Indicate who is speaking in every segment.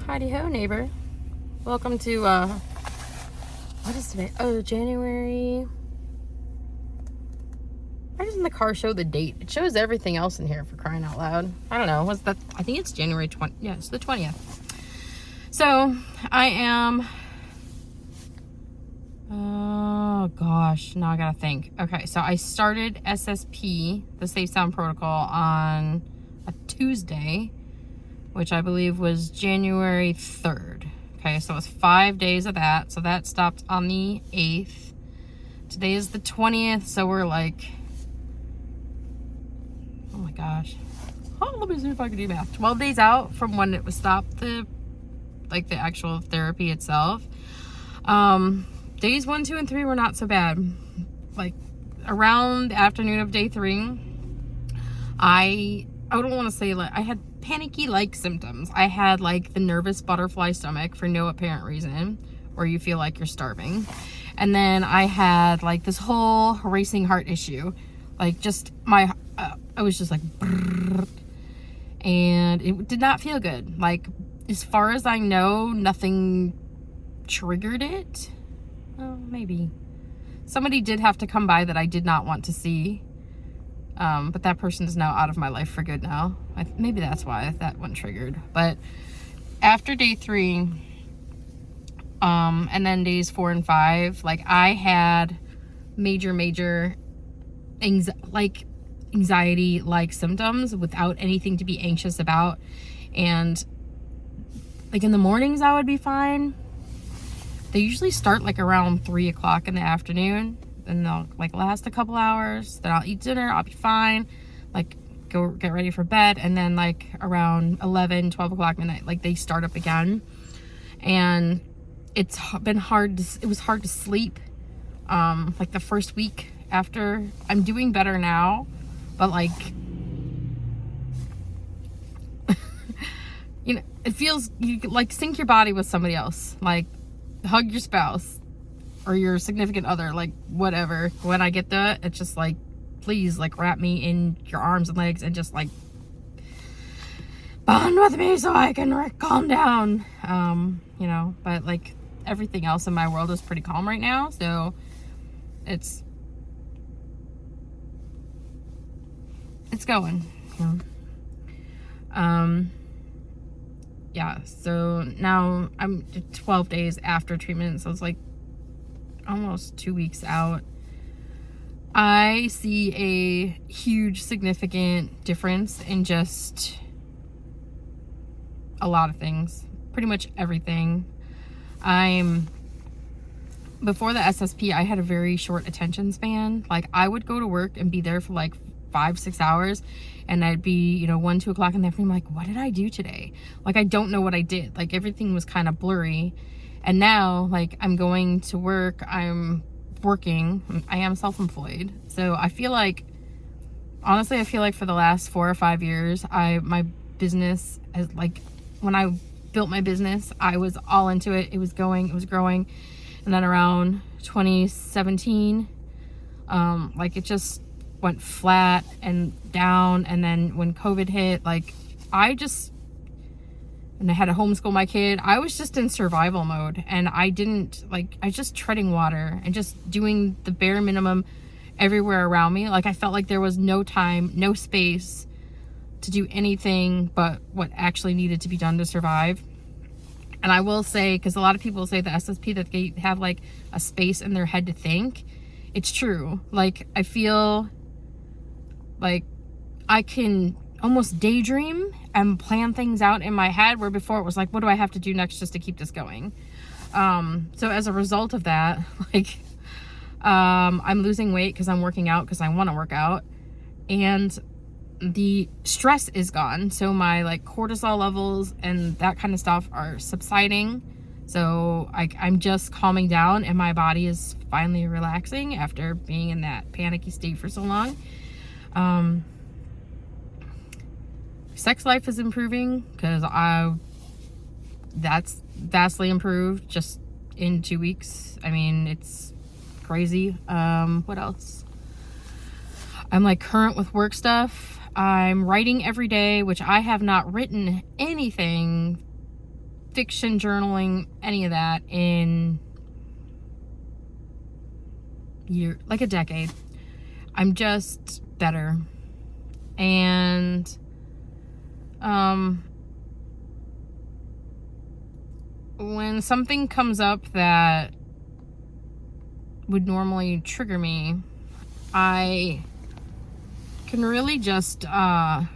Speaker 1: Heidi ho, neighbor. Welcome to, what is today? Oh, January. Why doesn't the car show the date? It shows everything else in here, for crying out loud. I don't know. What's that? I think it's January 20th. Yeah, it's the 20th. So, I am, oh gosh, now I gotta think. Okay, so I started SSP, the Safe Sound Protocol, on a Tuesday, which I believe was January 3rd. Okay, so it was 5 days of that. So that stopped on the 8th. Today is the 20th, so we're like, oh my gosh. Oh, let me see if I can do math. 12 days out from when it was stopped, the actual therapy itself. Days 1, 2, and 3 were not so bad. Like around the afternoon of day 3, I don't want to say, like, I had panicky-like symptoms. I had like the nervous butterfly stomach for no apparent reason, or you feel like you're starving. And then I had like this whole racing heart issue. Like just I was just like, brrr, and it did not feel good. Like, as far as I know, nothing triggered it. Oh, maybe. Somebody did have to come by that I did not want to see. But that person is now out of my life for good now. Maybe that's why that one triggered. But after day 3, and then days 4 and 5, like I had major anxiety-like symptoms without anything to be anxious about. And like in the mornings I would be fine. They usually start like around 3 o'clock in the afternoon. And they'll like last a couple hours. Then I'll eat dinner, I'll be fine, like go get ready for bed, and then like around 11, 12 o'clock midnight, like they start up again. And it's been hard it was hard to sleep like the first week after. I'm doing better now, but like you know, it feels, you like sync your body with somebody else, like hug your spouse or your significant other, like whatever. When I get that, it's just like, please, like wrap me in your arms and legs and just like bond with me so I can calm down. You know, but like everything else in my world is pretty calm right now, so it's going, you know. Yeah, so now I'm 12 days after treatment, so it's like almost 2 weeks out. I see a huge significant difference in just a lot of things, pretty much everything. Before the SSP, I had a very short attention span. Like I would go to work and be there for like 5-6 hours, and I'd be, you know, 1-2 o'clock in the afternoon, like, what did I do today? Like I don't know what I did. Like everything was kind of blurry. And now, like, I'm going to work, I'm working, I am self-employed. So I feel like, honestly, I feel like for the last 4 or 5 years, my business has, like, when I built my business, I was all into it. It was going, it was growing. And then around 2017, like, it just went flat and down. And then when COVID hit, like, and I had to homeschool my kid, I was just in survival mode, and I was just treading water and just doing the bare minimum everywhere around me. Like I felt like there was no time, no space to do anything but what actually needed to be done to survive. And I will say, because a lot of people say the SSP that they have like a space in their head to think, it's true. Like I feel like I can almost daydream and plan things out in my head, where before it was like, what do I have to do next just to keep this going? So as a result of that, like, I'm losing weight because I'm working out because I want to work out, and the stress is gone. So my like cortisol levels and that kind of stuff are subsiding. So I'm just calming down, and my body is finally relaxing after being in that panicky state for so long. Sex life is improving because that's vastly improved just in 2 weeks. I mean, it's crazy. What else? I'm like current with work stuff. I'm writing every day, which I have not written anything fiction journaling, any of that in like a decade. I'm just better. And when something comes up that would normally trigger me, I can really just like,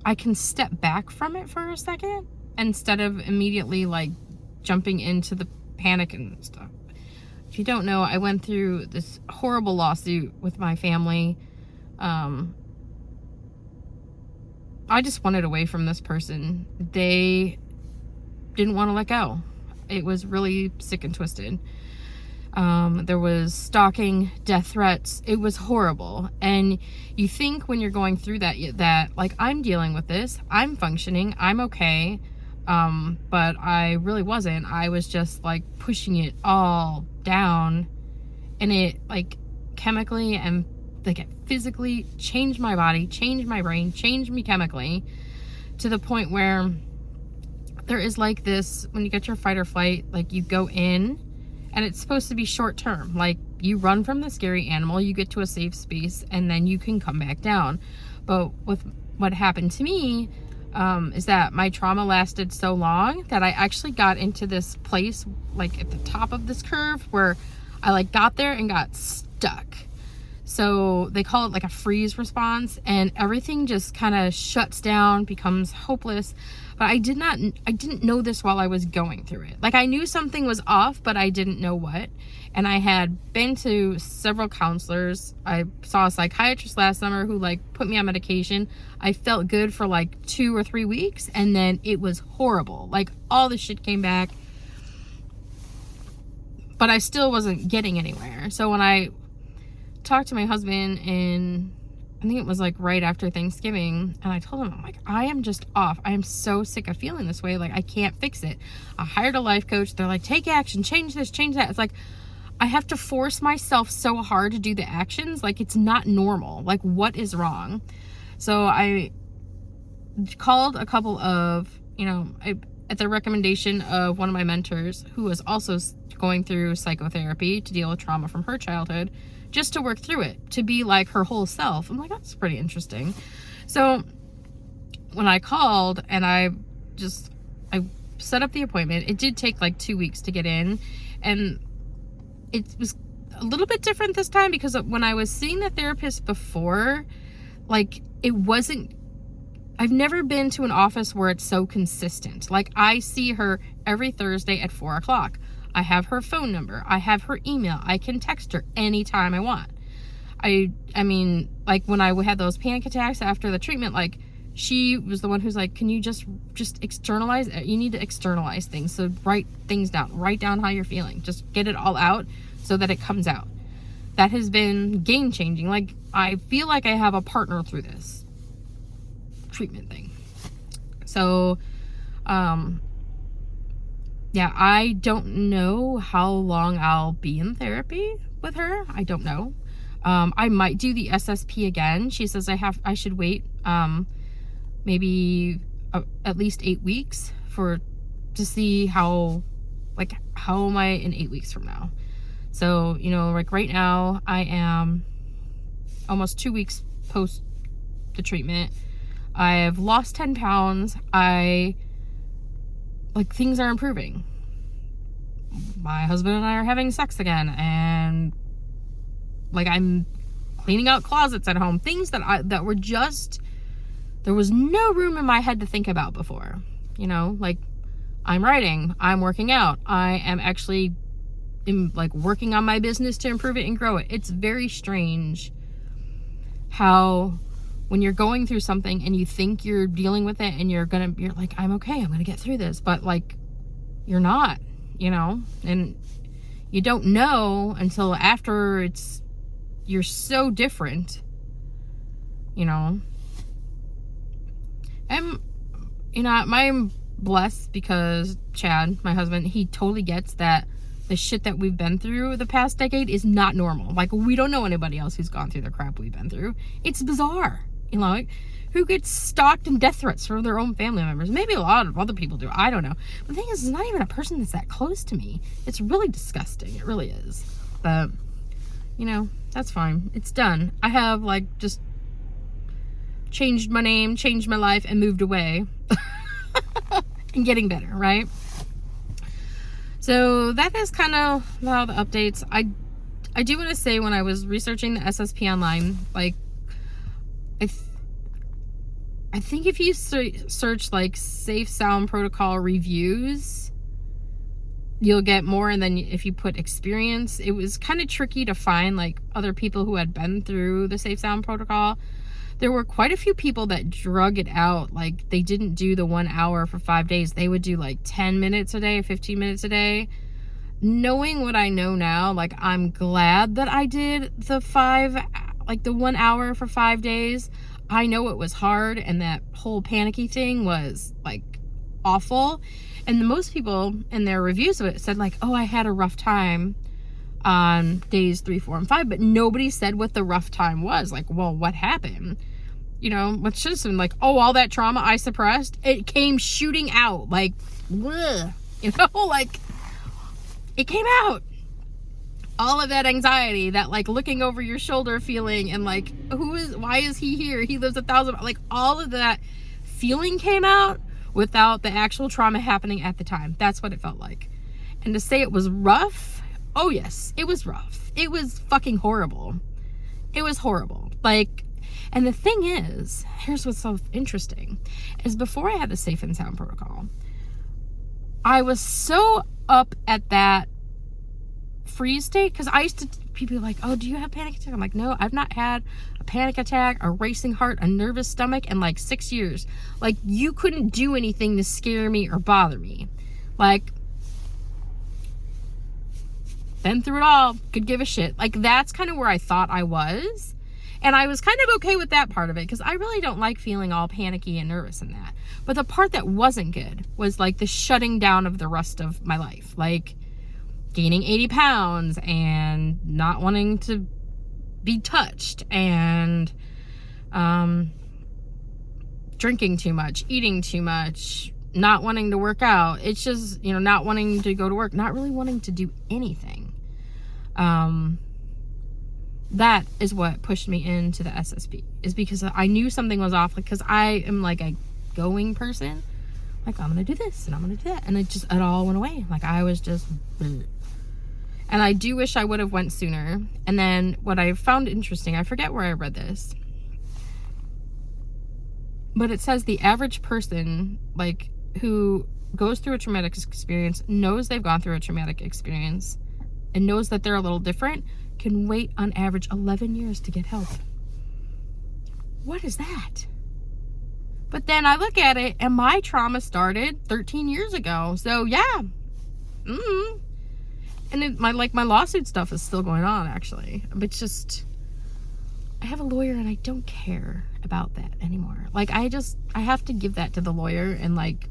Speaker 1: I can step back from it for a second instead of immediately like jumping into the panic and stuff. If you don't know, I went through this horrible lawsuit with my family. I just wanted away from this person. They didn't want to let go. It was really sick and twisted. There was stalking, death threats. It was horrible. And you think when you're going through that like, I'm dealing with this, I'm functioning, I'm okay. But I really wasn't. I was just like pushing it all down, and it like chemically and like it physically changed my body, changed my brain, changed me chemically, to the point where there is like this, when you get your fight or flight, like you go in and it's supposed to be short term. Like you run from the scary animal, you get to a safe space, and then you can come back down. But with what happened to me, is that my trauma lasted so long that I actually got into this place like at the top of this curve where I like got there and got stuck. So they call it like a freeze response, and everything just kind of shuts down, becomes hopeless. But I didn't know this while I was going through it. Like I knew something was off, but I didn't know what. And I had been to several counselors. I saw a psychiatrist last summer who like put me on medication. I felt good for like 2 or 3 weeks, and then it was horrible. Like all the shit came back, but I still wasn't getting anywhere. So when I talked to my husband, and I think it was like right after Thanksgiving, and I told him, I'm like, I am just off. I am so sick of feeling this way. Like I can't fix it. I hired a life coach. They're like, take action, change this, change that. It's like, I have to force myself so hard to do the actions. Like it's not normal. Like what is wrong? So I called a couple of, at the recommendation of one of my mentors who was also going through psychotherapy to deal with trauma from her childhood, just to work through it, to be like her whole self. I'm like, that's pretty interesting. So when I called and I set up the appointment, it did take like 2 weeks to get in. And it was a little bit different this time because when I was seeing the therapist before, like I've never been to an office where it's so consistent. Like I see her every Thursday at 4:00. I have her phone number. I have her email. I can text her anytime I want. I mean, like when I had those panic attacks after the treatment, like she was the one who's like, can you just externalize it? You need to externalize things. So write things down. Write down how you're feeling. Just get it all out so that it comes out. That has been game changing. Like I feel like I have a partner through this treatment thing. So, yeah, I don't know how long I'll be in therapy with her. I don't know. I might do the SSP again. She says I should wait maybe at least 8 weeks to see how am I in 8 weeks from now. So, like right now I am almost 2 weeks post the treatment. I have lost 10 pounds. Things are improving. My husband and I are having sex again, and like I'm cleaning out closets at home. Things that were just, there was no room in my head to think about before. Like I'm writing, I'm working out, I am actually working on my business to improve it and grow it. It's very strange how when you're going through something and you think you're dealing with it and you're like, I'm okay, I'm gonna get through this, but like you're not, and you don't know until after you're so different, I'm blessed because Chad, my husband, he totally gets that the shit that we've been through the past decade is not normal. Like we don't know anybody else who's gone through the crap we've been through. It's bizarre. You know, like, who gets stalked and death threats from their own family members? Maybe a lot of other people do. I don't know. But the thing is, it's not even a person that's that close to me. It's really disgusting. It really is. But, you know, that's fine. It's done. I have, like, just changed my name, changed my life, and moved away. And getting better, right? So that is kind of all the updates. I do want to say, when I was researching the SSP online, like, I think if you search like safe sound protocol reviews, you'll get more. And then if you put experience, it was kind of tricky to find like other people who had been through the safe sound protocol. There were quite a few people that drug it out. Like, they didn't do the 1 hour for 5 days. They would do like 10 minutes a day, 15 minutes a day. Knowing what I know now, like, I'm glad that I did the 1 hour for 5 days. I know it was hard, and that whole panicky thing was like awful. And most people in their reviews of it said like, oh, I had a rough time on days 3, 4, and 5, but nobody said what the rough time was. Like, well, what happened? You know, what should have been like, oh, all that trauma I suppressed, it came shooting out. Like, bleh, you know, like, it came out. All of that anxiety, that like looking over your shoulder feeling, and like, why is he here? He lives 1,000, like, all of that feeling came out without the actual trauma happening at the time. That's what it felt like. And to say it was rough, oh yes, it was rough. It was fucking horrible. It was horrible. Like, and the thing is, here's what's so interesting, is before I had the safe and sound protocol, I was so up at that freeze state, because I used to, people are like, oh, do you have panic attack? I'm like, no, I've not had a panic attack, a racing heart, a nervous stomach in like 6 years. Like, you couldn't do anything to scare me or bother me. Like, been through it all, could give a shit. Like, that's kind of where I thought I was. And I was kind of okay with that part of it, because I really don't like feeling all panicky and nervous in that. But the part that wasn't good was like the shutting down of the rest of my life. Like, gaining 80 pounds and not wanting to be touched, and drinking too much, eating too much, not wanting to work out. It's just, you know, not wanting to go to work, not really wanting to do anything. That is what pushed me into the SSP, is because I knew something was off, because I am like a going person. Like, I'm gonna do this and I'm gonna do that, and it all went away. Like, I was just bleh. And I do wish I would have went sooner. And then what I found interesting, I forget where I read this, but it says the average person, like, who goes through a traumatic experience, knows they've gone through a traumatic experience, and knows that they're a little different, can wait on average 11 years to get help. What is that? But then I look at it, and my trauma started 13 years ago. So yeah. And my lawsuit stuff is still going on, actually. But just, I have a lawyer, and I don't care about that anymore. Like, I have to give that to the lawyer. And like,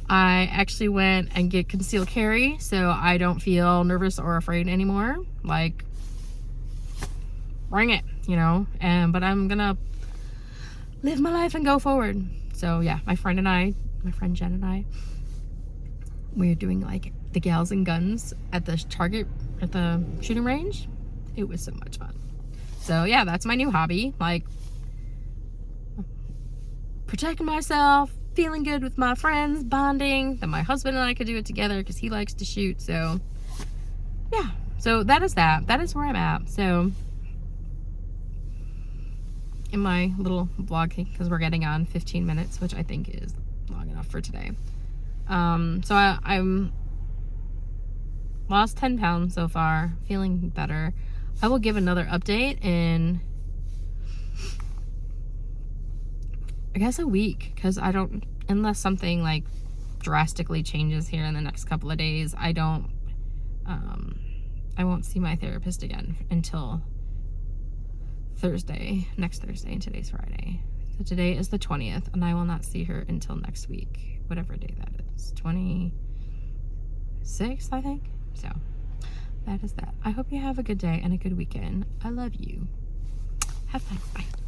Speaker 1: I actually went and get concealed carry, so I don't feel nervous or afraid anymore. Like, bring it, you know. But I'm gonna live my life and go forward. So yeah, my friend Jen and I, we're doing like the gals and guns at the shooting range. It was so much fun. So yeah, that's my new hobby. Like, protecting myself, feeling good with my friends, bonding. Then my husband and I could do it together, because he likes to shoot. So yeah, so that is where I'm at. So in my little vlog, because we're getting on 15 minutes, which I think is long enough for today. So I'm lost 10 pounds so far, feeling better. I will give another update in, I guess, a week, because unless something like drastically changes here in the next couple of days, I won't see my therapist again until next Thursday, and today's Friday. So today is the 20th, and I will not see her until next week, whatever day that is, 26th, I think. So that is that. I hope you have a good day and a good weekend. I love you. Have fun. Bye.